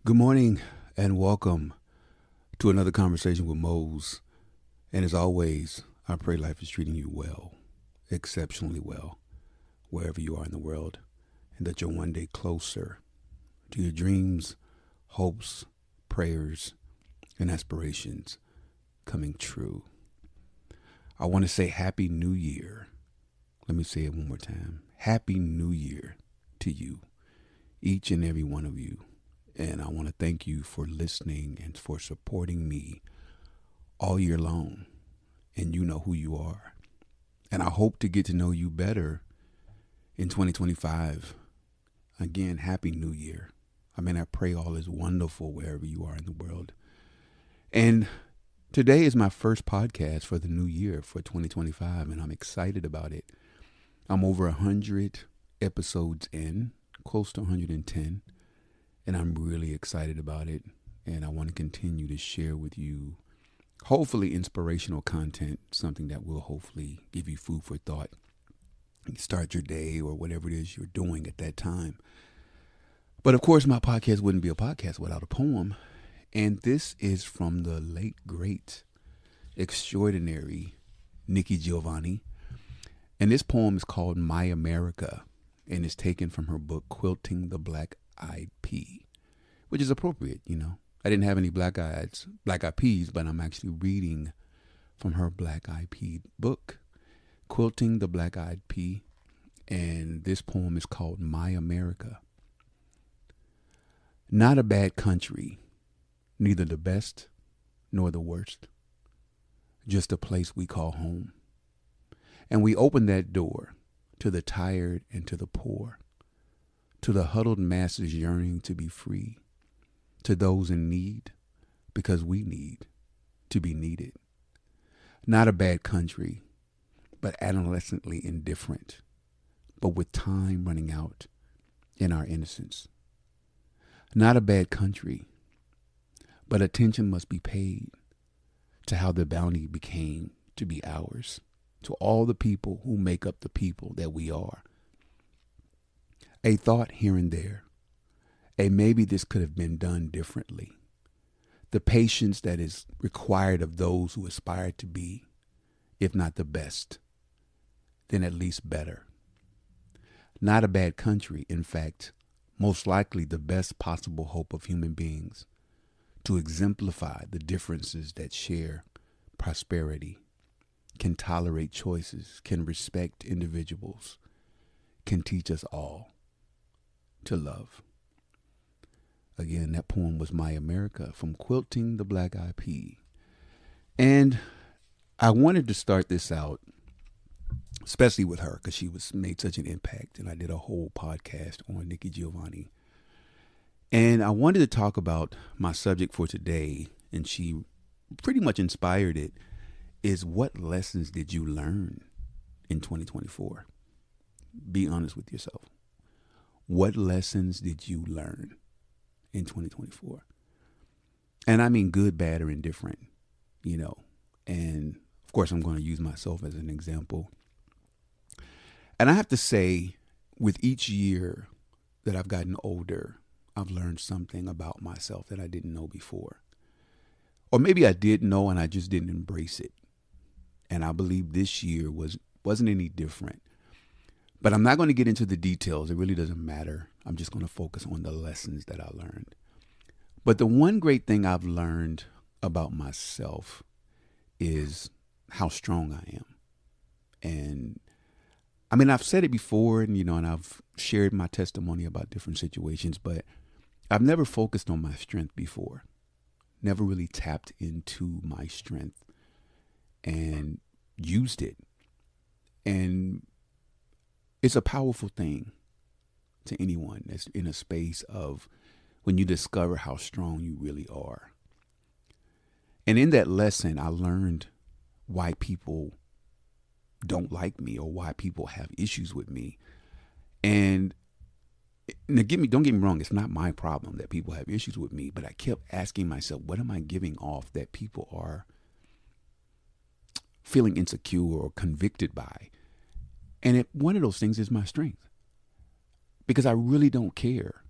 Good morning and welcome to another conversation with Mose. And as always, I pray life is treating you well, exceptionally well, wherever you are in the world, and that you're one day closer to your dreams, hopes, prayers, and aspirations coming true. I want to say Happy New Year. Let me say it one more time. Happy New Year to you, each and every one of you. And I want to thank you for listening and for supporting me all year long. And you know who you are. And I hope to get to know you better in 2025. Again, Happy New Year. I pray all is wonderful wherever you are in the world. And today is my first podcast for the new year for 2025, and I'm excited about it. I'm over 100 episodes in, close to 110. And I'm really excited about it. And I want to continue to share with you, hopefully, inspirational content, something that will hopefully give you food for thought. Start your day or whatever it is you're doing at that time. But of course, my podcast wouldn't be a podcast without a poem. And this is from the late, great, extraordinary Nikki Giovanni. And this poem is called My America. And it's taken from her book, Quilting the Black-Eyed Pea, which is appropriate, you know. I didn't have any black-eyed peas, but I'm actually reading from her Black-Eyed Pea book, Quilting the Black-Eyed Pea, and this poem is called My America. Not a bad country, neither the best nor the worst, just a place we call home. And we open that door to the tired and to the poor, to the huddled masses yearning to be free, to those in need because we need to be needed. Not a bad country, but adolescently indifferent, but with time running out in our innocence. Not a bad country, but attention must be paid to how the bounty became to be ours, to all the people who make up the people that we are. A thought here and there, a maybe this could have been done differently. The patience that is required of those who aspire to be, if not the best, then at least better. Not a bad country, in fact, most likely the best possible hope of human beings to exemplify the differences that share prosperity, can tolerate choices, can respect individuals, can teach us all to love. Again, that poem was My America from Quilting the Black-Eyed Pea. And I wanted to start this out, especially with her, because she made such an impact. And I did a whole podcast on Nikki Giovanni. And I wanted to talk about my subject for today, and she pretty much inspired it, is what lessons did you learn in 2024? Be honest with yourself. What lessons did you learn in 2024? And I mean good, bad, or indifferent, you know. And of course, I'm going to use myself as an example. And I have to say, with each year that I've gotten older, I've learned something about myself that I didn't know before. Or maybe I did know and I just didn't embrace it. And I believe this year wasn't any different. But I'm not going to get into the details. It really doesn't matter. I'm just going to focus on the lessons that I learned. But the one great thing I've learned about myself is how strong I am. And I've said it before, and I've shared my testimony about different situations, but I've never focused on my strength before. Never really tapped into my strength and used it. And it's a powerful thing to anyone that's in a space of when you discover how strong you really are. And in that lesson, I learned why people don't like me or why people have issues with me. And now don't get me wrong, it's not my problem that people have issues with me, but I kept asking myself, what am I giving off that people are feeling insecure or convicted by? And one of those things is my strength, because I really don't care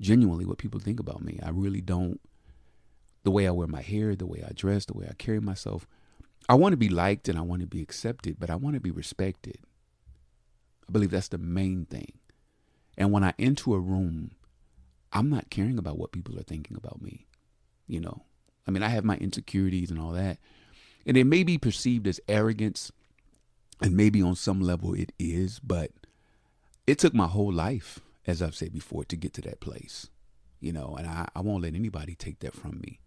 genuinely what people think about me. I really don't. The way I wear my hair, the way I dress, the way I carry myself. I want to be liked and I want to be accepted, but I want to be respected. I believe that's the main thing. And when I enter a room, I'm not caring about what people are thinking about me. You know, I mean, I have my insecurities and all that, and it may be perceived as arrogance, and maybe on some level it is, but it took my whole life, as I've said before, to get to that place, you know, and I won't let anybody take that from me.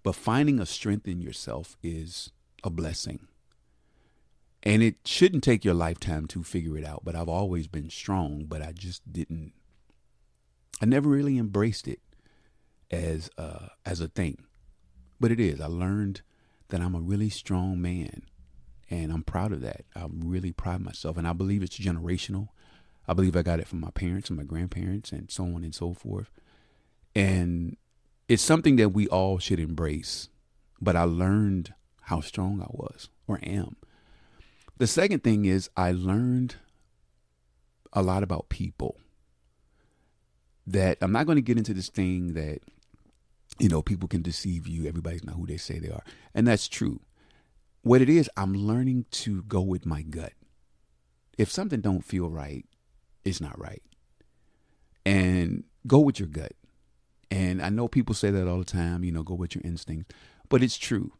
But finding a strength in yourself is a blessing. And it shouldn't take your lifetime to figure it out. But I've always been strong, but I never really embraced it as a thing. But it is. I learned that I'm a really strong man, and I'm proud of that. I really pride myself, and I believe it's generational. I believe I got it from my parents and my grandparents and so on and so forth. And it's something that we all should embrace. But I learned how strong I was or am. The second thing is I learned a lot about people. That I'm not going to get into this thing that, you know, people can deceive you. Everybody's not who they say they are. And that's true. What it is, I'm learning to go with my gut. If something don't feel right, it's not right. And go with your gut. And I know people say that all the time, you know, go with your instincts, but it's true.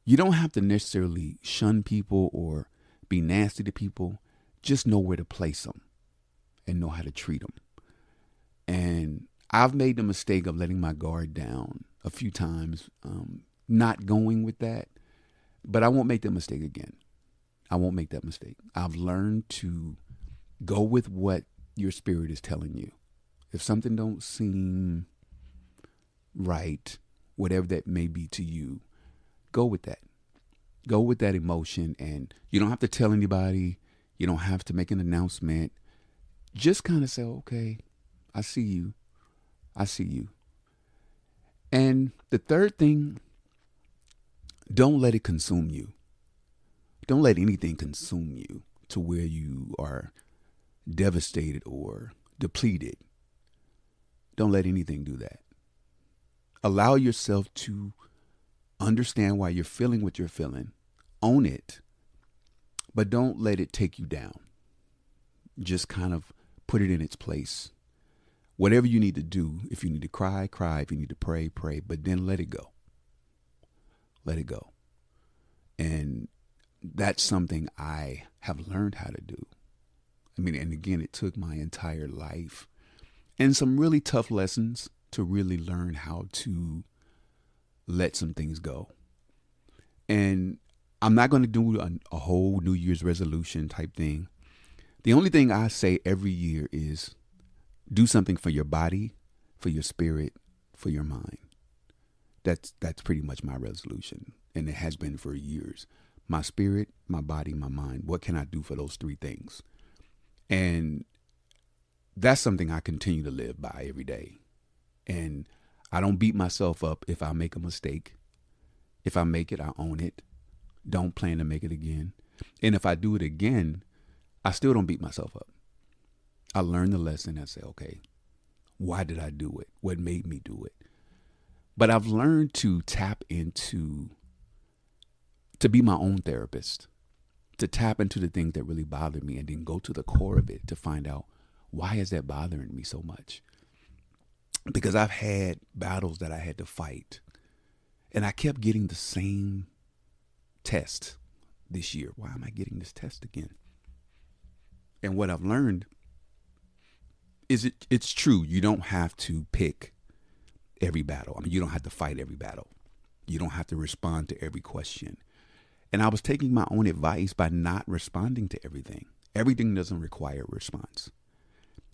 You don't have to necessarily shun people or be nasty to people. Just know where to place them and know how to treat them. And I've made the mistake of letting my guard down a few times, not going with that, but I won't make that mistake again. I won't make that mistake. I've learned to go with what your spirit is telling you. If something don't seem right, whatever that may be to you, go with that. Go with that emotion, and you don't have to tell anybody. You don't have to make an announcement. Just kind of say, okay, I see you. I see you. And the third thing, don't let it consume you. Don't let anything consume you to where you are devastated or depleted. Don't let anything do that. Allow yourself to understand why you're feeling what you're feeling. Own it. But don't let it take you down. Just kind of put it in its place. Whatever you need to do, if you need to cry, cry. If you need to pray, pray. But then let it go. Let it go. And that's something I have learned how to do. I mean, and again, it took my entire life and some really tough lessons to really learn how to let some things go. And I'm not going to do a whole New Year's resolution type thing. The only thing I say every year is do something for your body, for your spirit, for your mind. That's pretty much my resolution. And it has been for years. My spirit, my body, my mind. What can I do for those three things? And that's something I continue to live by every day. And I don't beat myself up if I make a mistake. If I make it, I own it. Don't plan to make it again. And if I do it again, I still don't beat myself up. I learn the lesson and say, okay, why did I do it? What made me do it? But I've learned to tap into, to be my own therapist, to tap into the things that really bother me and then go to the core of it to find out, why is that bothering me so much? Because I've had battles that I had to fight, and I kept getting the same test this year. Why am I getting this test again? And what I've learned is it's true. You don't have to pick every battle. I mean, you don't have to fight every battle. You don't have to respond to every question. And I was taking my own advice by not responding to everything. Everything doesn't require a response.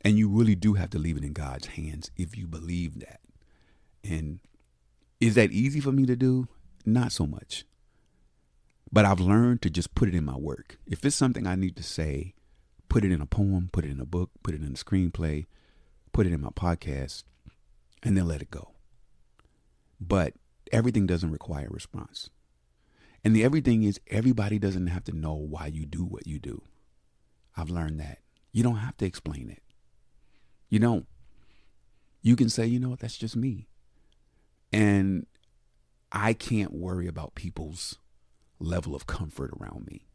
And you really do have to leave it in God's hands if you believe that. And is that easy for me to do? Not so much. But I've learned to just put it in my work. If it's something I need to say, put it in a poem, put it in a book, put it in a screenplay, put it in my podcast, and then let it go. But everything doesn't require a response. And the everything is, everybody doesn't have to know why you do what you do. I've learned that. You don't have to explain it. You don't. you can say, you know what, that's just me. And I can't worry about people's level of comfort around me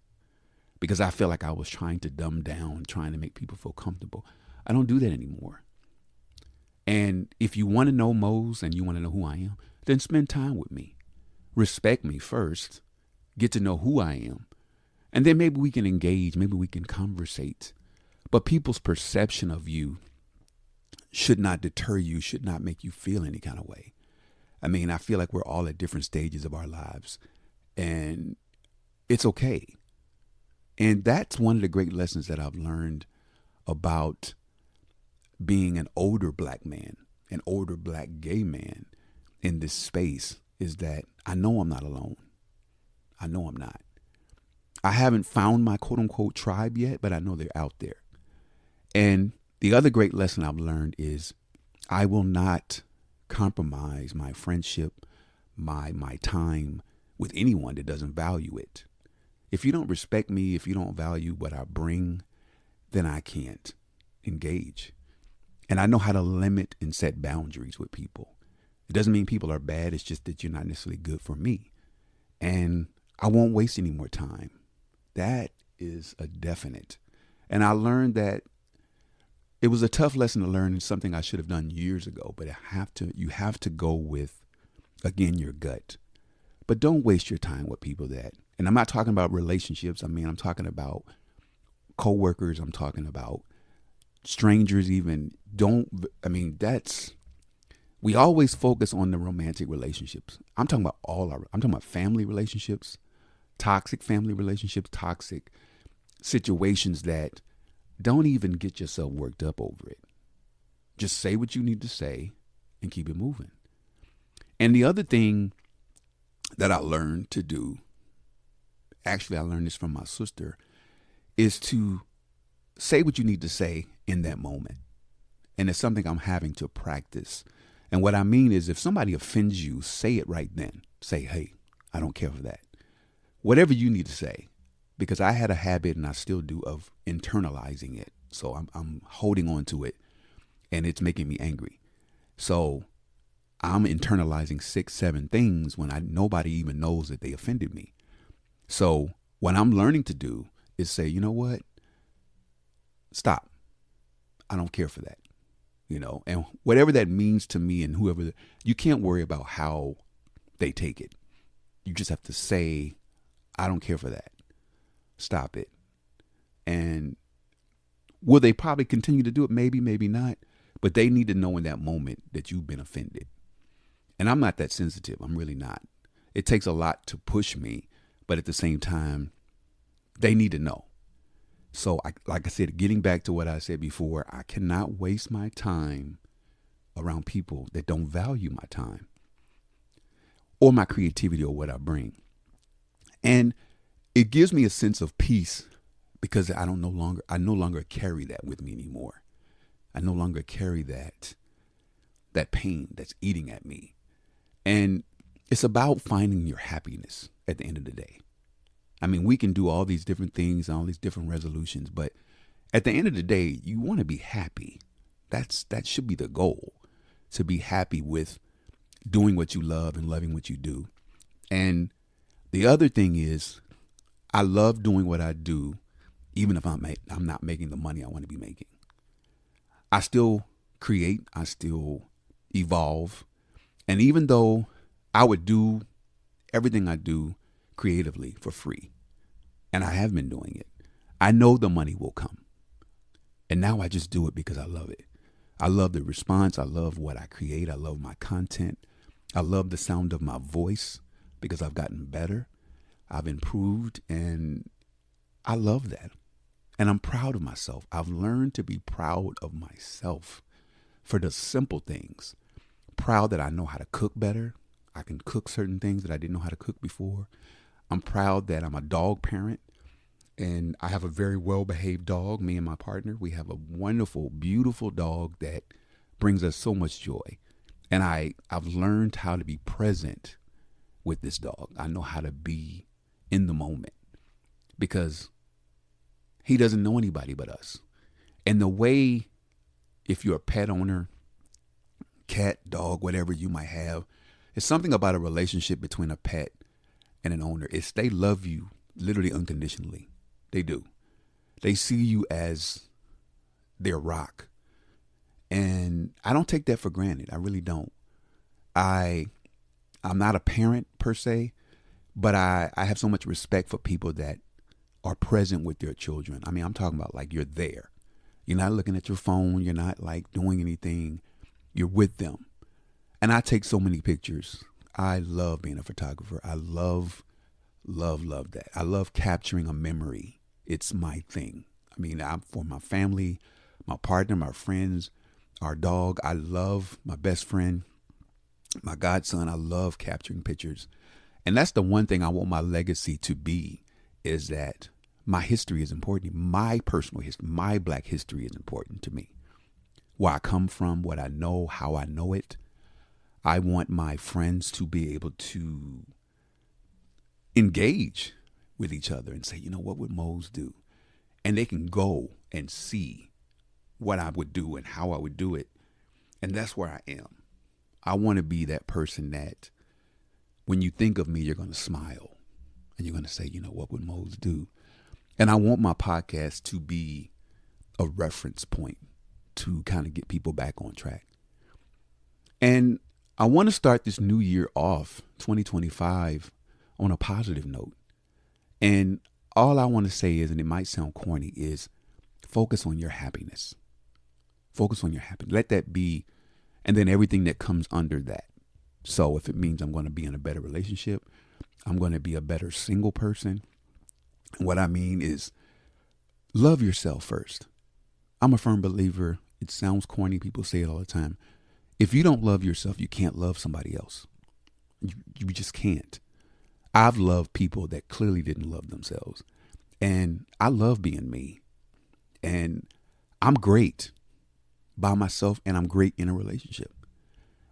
because I feel like I was trying to dumb down, trying to make people feel comfortable. I don't do that anymore. And if you want to know Mose and you want to know who I am, then spend time with me. Respect me first. Get to know who I am. And then maybe we can engage. Maybe we can conversate. But people's perception of you should not deter you, should not make you feel any kind of way. I mean, I feel like we're all at different stages of our lives. And it's okay. And that's one of the great lessons that I've learned about being an older black man, an older black gay man in this space, is that I know I'm not alone. I know I'm not. I haven't found my quote unquote tribe yet, but I know they're out there. And the other great lesson I've learned is I will not compromise my friendship, my time with anyone that doesn't value it. If you don't respect me, if you don't value what I bring, then I can't engage. And I know how to limit and set boundaries with people. It doesn't mean people are bad. It's just that you're not necessarily good for me. And I won't waste any more time. That is a definite. And I learned that it was a tough lesson to learn and something I should have done years ago. But you have to go with, again, your gut. But don't waste your time with people that, and I'm not talking about relationships. I mean, I'm talking about coworkers. I'm talking about strangers even. We always focus on the romantic relationships. I'm talking about family relationships, toxic family relationships, toxic situations that don't even get yourself worked up over it. Just say what you need to say and keep it moving. And the other thing that I learned to do, actually I learned this from my sister, is to say what you need to say in that moment. And it's something I'm having to practice. And what I mean is if somebody offends you, say it right then. Say, hey, I don't care for that. Whatever you need to say. Because I had a habit, and I still do, of internalizing it. So I'm holding on to it, and it's making me angry. So I'm internalizing 6, 7 things when nobody even knows that they offended me. So what I'm learning to do is say, you know what? Stop. I don't care for that. And whatever that means to me and whoever, you can't worry about how they take it. You just have to say, I don't care for that. Stop it. And will they probably continue to do it? Maybe, maybe not. But they need to know in that moment that you've been offended. And I'm not that sensitive. I'm really not. It takes a lot to push me. But at the same time, they need to know. So like I said, getting back to what I said before, I cannot waste my time around people that don't value my time or my creativity or what I bring. And it gives me a sense of peace because I no longer carry that with me anymore. I no longer carry that pain that's eating at me. And it's about finding your happiness at the end of the day. I mean, we can do all these different things, all these different resolutions, but at the end of the day, you want to be happy. That should be the goal, to be happy with doing what you love and loving what you do. And the other thing is, I love doing what I do, even if I'm not making the money I want to be making. I still create, I still evolve. And even though I would do everything I do creatively for free, and I have been doing it, I know the money will come. And now I just do it because I love it. I love the response. I love what I create. I love my content. I love the sound of my voice because I've gotten better. I've improved, and I love that. And I'm proud of myself. I've learned to be proud of myself for the simple things. Proud that I know how to cook better. I can cook certain things that I didn't know how to cook before. I'm proud that I'm a dog parent, and I have a very well-behaved dog. Me and my partner, we have a wonderful, beautiful dog that brings us so much joy. And I've learned how to be present with this dog. I know how to be in the moment because he doesn't know anybody but us. And the way, if you're a pet owner cat, dog, whatever you might have. It's something about a relationship between a pet and an owner. It's they love you literally unconditionally. They do. They see you as their rock. And I don't take that for granted. I really don't. I'm not a parent per se, but I have so much respect for people that are present with their children. I mean, I'm talking about like you're there. You're not looking at your phone. You're not like doing anything. You're with them. And I take so many pictures. I love being a photographer. I love that. I love capturing a memory. It's my thing. I mean, I'm for my family, my partner, my friends, our dog. I love my best friend, my godson. I love capturing pictures. And that's the one thing I want my legacy to be, is that my history is important. My personal history, my Black history is important to me. Where I come from, what I know, how I know it. I want my friends to be able to engage with each other and say, you know, what would Mose do? And they can go and see what I would do and how I would do it. And that's where I am. I want to be that person that when you think of me, you're going to smile and you're going to say, you know, what would Mose do? And I want my podcast to be a reference point to kind of get people back on track. And I want to start this new year off, 2025, on a positive note. And all I want to say is, and it might sound corny, is focus on your happiness. Focus on your happiness. Let that be, and then everything that comes under that. So if it means I'm going to be in a better relationship, I'm going to be a better single person. What I mean is love yourself first. I'm a firm believer. It sounds corny. People say it all the time. If you don't love yourself, you can't love somebody else. You just can't. I've loved people that clearly didn't love themselves. And I love being me. And I'm great by myself, and I'm great in a relationship.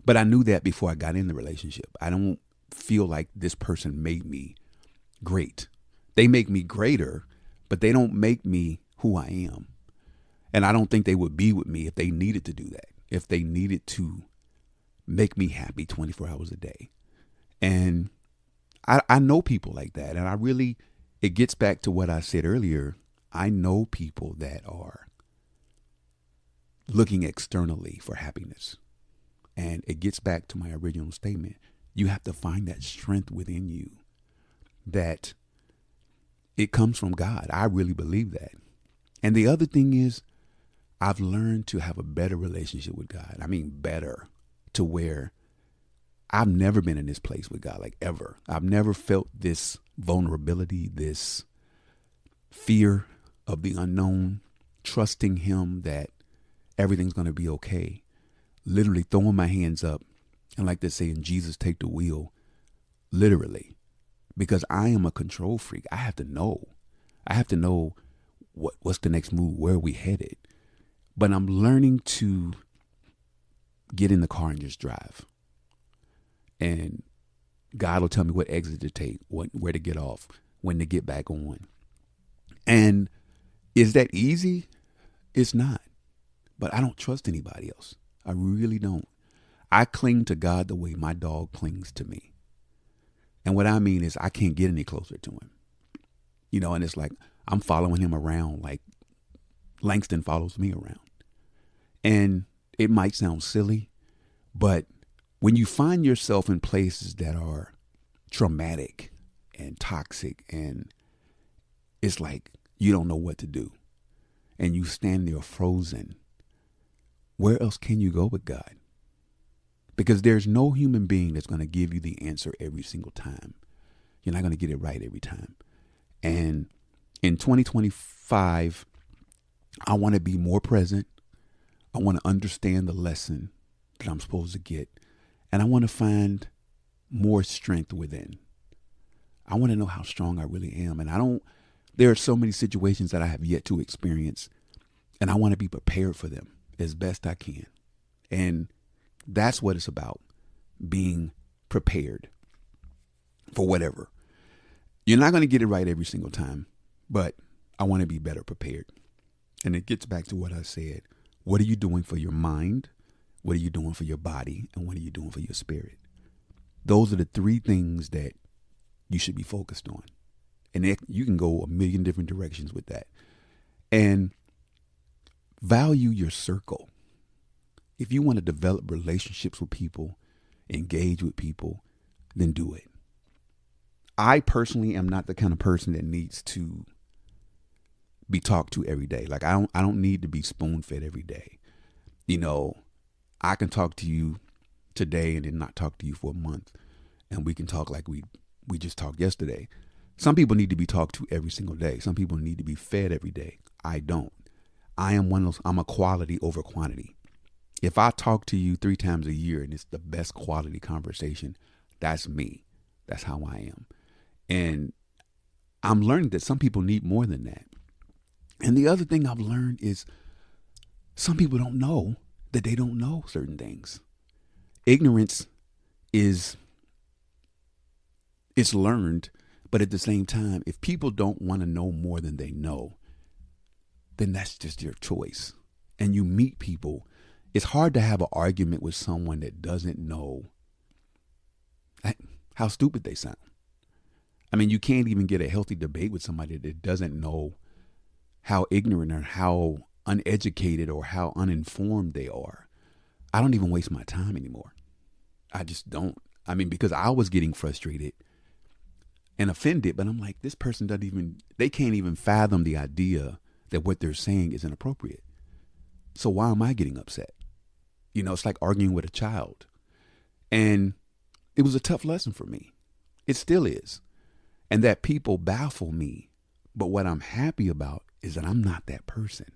But I knew that before I got in the relationship. I don't feel like this person made me great. They make me greater, but they don't make me who I am. And I don't think they would be with me if they needed to do that, if they needed to make me happy 24 hours a day. And I know people like that. And it gets back to what I said earlier. I know people that are looking externally for happiness. And it gets back to my original statement. You have to find that strength within you, that it comes from God. I really believe that. And the other thing is, I've learned to have a better relationship with God. I mean, better, to where I've never been in this place with God, like ever. I've never felt this vulnerability, this fear of the unknown, trusting Him that everything's going to be okay. Literally throwing my hands up and, like they say in Jesus, take the wheel, literally, because I am a control freak. I have to know. What's the next move, where are we headed? But I'm learning to get in the car and just drive. And God will tell me what exit to take, where to get off, when to get back on. And is that easy? It's not. But I don't trust anybody else. I really don't. I cling to God the way my dog clings to me. And what I mean is I can't get any closer to him. You know, and it's like I'm following him around like Langston follows me around. And it might sound silly, but when you find yourself in places that are traumatic and toxic, and it's like you don't know what to do, and you stand there frozen, where else can you go with God? Because there's no human being that's going to give you the answer every single time. You're not going to get it right every time. And in 2025, I want to be more present. I want to understand the lesson that I'm supposed to get. And I want to find more strength within. I want to know how strong I really am. And there are so many situations that I have yet to experience, and I want to be prepared for them as best I can. And that's what it's about, being prepared for whatever. You're not going to get it right every single time, but I want to be better prepared. And it gets back to what I said. What are you doing for your mind? What are you doing for your body? And what are you doing for your spirit? Those are the three things that you should be focused on. And you can go a million different directions with that. And value your circle. If you want to develop relationships with people, engage with people, then do it. I personally am not the kind of person that needs to be talked to every day. Like I don't need to be spoon fed every day. You know, I can talk to you today and then not talk to you for a month, and we can talk like we just talked yesterday. Some people need to be talked to every single day. Some people need to be fed every day. I don't. I am one of those. I'm a quality over quantity. If I talk to you 3 times a year and it's the best quality conversation, that's me. That's how I am. And I'm learning that some people need more than that. And the other thing I've learned is some people don't know that they don't know certain things. Ignorance it's learned, but at the same time, if people don't want to know more than they know, then that's just your choice. And you meet people. It's hard to have an argument with someone that doesn't know how stupid they sound. I mean, you can't even get a healthy debate with somebody that doesn't know how ignorant or how uneducated or how uninformed they are. I don't even waste my time anymore. I just don't. I mean, because I was getting frustrated and offended, but I'm like, this person they can't even fathom the idea that what they're saying is inappropriate. So why am I getting upset? You know, it's like arguing with a child. And it was a tough lesson for me. It still is. And that people baffle me. But what I'm happy about is that I'm not that person.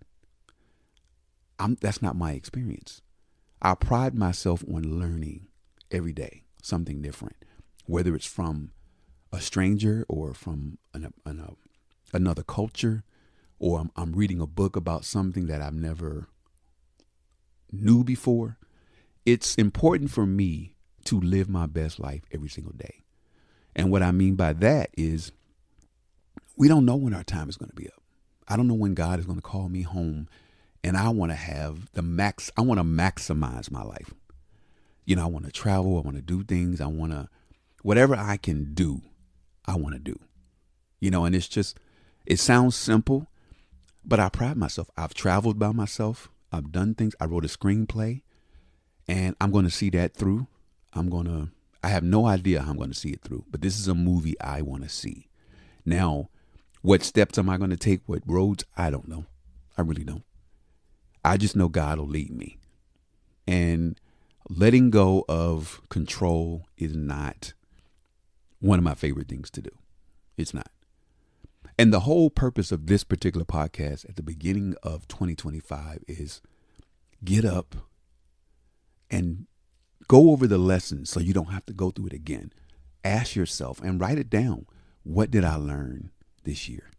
That's not my experience. I pride myself on learning every day something different, whether it's from a stranger or from another culture, or I'm reading a book about something that I've never knew before. It's important for me to live my best life every single day. And what I mean by that is we don't know when our time is going to be up. I don't know when God is going to call me home, and I want to have I want to maximize my life. You know, I want to travel. I want to do things. Whatever I can do, I want to do. You know, and it sounds simple, but I pride myself. I've traveled by myself. I've done things. I wrote a screenplay, and I'm going to see that through. I have no idea how I'm going to see it through, but this is a movie I want to see. Now, what steps am I going to take? What roads? I don't know. I really don't. I just know God will lead me. And letting go of control is not one of my favorite things to do. It's not. And the whole purpose of this particular podcast at the beginning of 2025 is get up and go over the lessons so you don't have to go through it again. Ask yourself and write it down. What did I learn this year?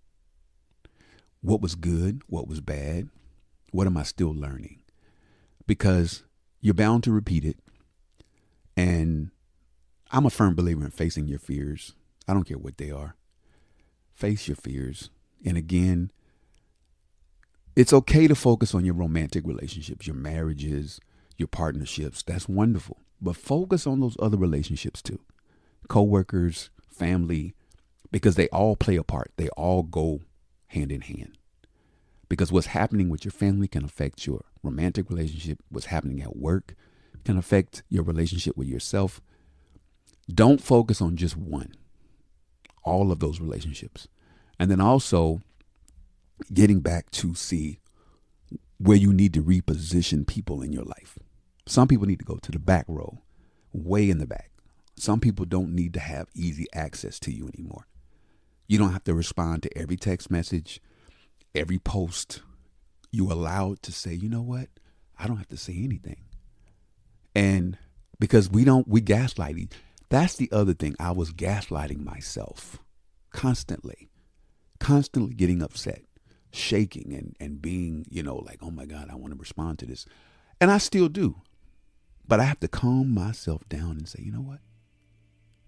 What was good? What was bad? What am I still learning? Because you're bound to repeat it. And I'm a firm believer in facing your fears. I don't care what they are. Face your fears. And again, it's okay to focus on your romantic relationships, your marriages, your partnerships. That's wonderful. But focus on those other relationships too. Coworkers, family, because they all play a part. They all go hand in hand. Because what's happening with your family can affect your romantic relationship. What's happening at work can affect your relationship with yourself. Don't focus on just one. All of those relationships. And then also getting back to see where you need to reposition people in your life. Some people need to go to the back row, way in the back. Some people don't need to have easy access to you anymore. You don't have to respond to every text message, every post. You allowed to say, you know what? I don't have to say anything. And because we gaslight. That's the other thing. I was gaslighting myself constantly getting upset, shaking and being, like, oh my God, I want to respond to this. And I still do. But I have to calm myself down and say, you know what?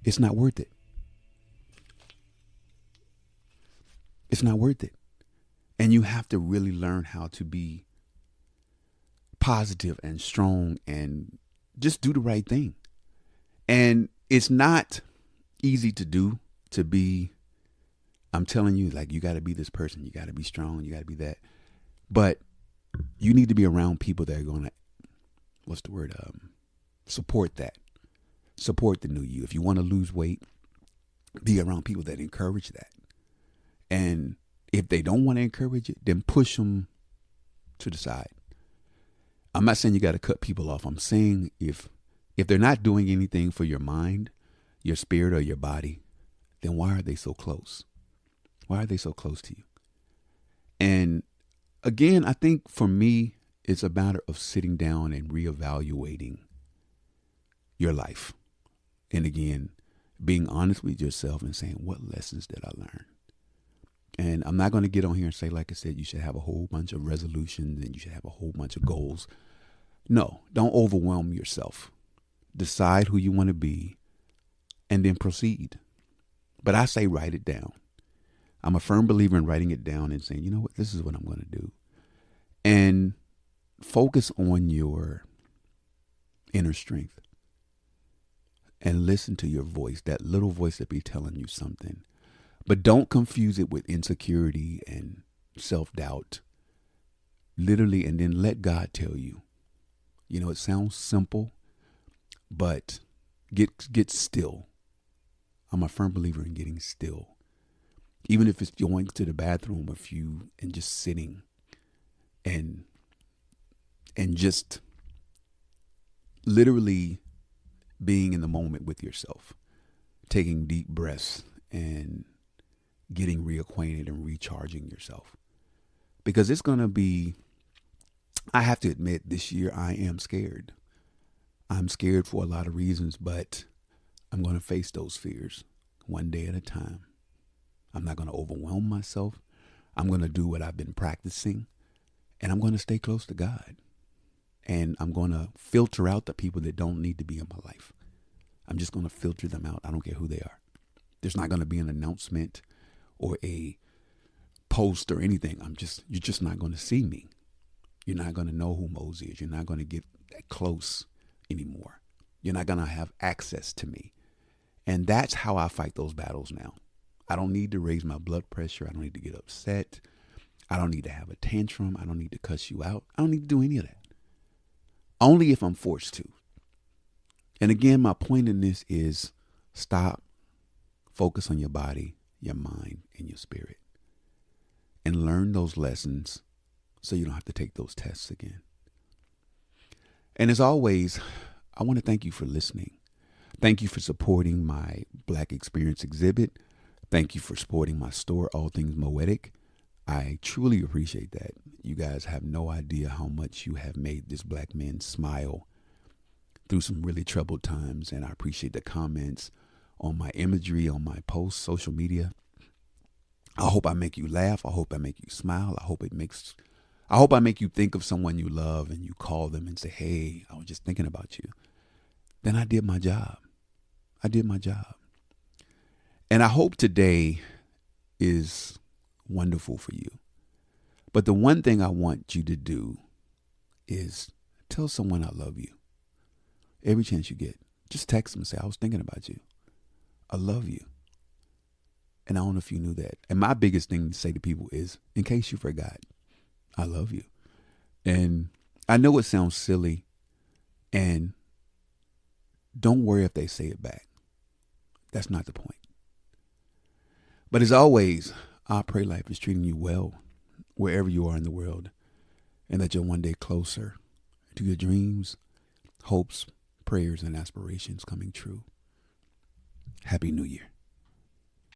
It's not worth it. It's not worth it. And you have to really learn how to be positive and strong and just do the right thing. And it's not easy to do, to be, I'm telling you, like, you got to be this person. You got to be strong. You got to be that. But you need to be around people that are going to, what's the word? Support that. Support the new you. If you want to lose weight, be around people that encourage that. And if they don't want to encourage it, then push them to the side. I'm not saying you got to cut people off. I'm saying if they're not doing anything for your mind, your spirit, or your body, then why are they so close? Why are they so close to you? And again, I think for me, it's a matter of sitting down and reevaluating your life. And again, being honest with yourself and saying, what lessons did I learn? And I'm not going to get on here and say, like I said, you should have a whole bunch of resolutions and you should have a whole bunch of goals. No, don't overwhelm yourself. Decide who you want to be and then proceed. But I say write it down. I'm a firm believer in writing it down and saying, you know what, this is what I'm going to do. And focus on your inner strength. And listen to your voice, that little voice that be telling you something. But don't confuse it with insecurity and self-doubt. Literally, and then let God tell you. You know, it sounds simple, but get still. I'm a firm believer in getting still. Even if it's going to the bathroom and just sitting and just literally being in the moment with yourself, taking deep breaths and getting reacquainted and recharging yourself. Because it's going to be, I have to admit, this year I am scared. I'm scared for a lot of reasons, but I'm going to face those fears one day at a time. I'm not going to overwhelm myself. I'm going to do what I've been practicing, and I'm going to stay close to God. And I'm going to filter out the people that don't need to be in my life. I'm just going to filter them out. I don't care who they are. There's not going to be an announcement or a post or anything. You're just not going to see me. You're not going to know who Mosey is. You're not going to get that close anymore. You're not going to have access to me. And that's how I fight those battles now. I don't need to raise my blood pressure. I don't need to get upset. I don't need to have a tantrum. I don't need to cuss you out. I don't need to do any of that. Only if I'm forced to. And again, my point in this is stop, focus on your body, your mind, and your spirit. And learn those lessons so you don't have to take those tests again. And as always, I want to thank you for listening. Thank you for supporting my Black Experience exhibit. Thank you for supporting my store, All Things Moetic. I truly appreciate that. You guys have no idea how much you have made this black man smile through some really troubled times. And I appreciate the comments on my imagery, on my posts, social media. I hope I make you laugh. I hope I make you smile. I hope I make you think of someone you love and you call them and say, hey, I was just thinking about you. Then I did my job. I did my job. And I hope today is wonderful for you. But the one thing I want you to do is tell someone I love you. Every chance you get, just text them and say, I was thinking about you. I love you. And I don't know if you knew that. And my biggest thing to say to people is, in case you forgot, I love you. And I know it sounds silly, and don't worry if they say it back. That's not the point. But as always, I pray life is treating you well wherever you are in the world, and that you're one day closer to your dreams, hopes, prayers, and aspirations coming true. Happy New Year.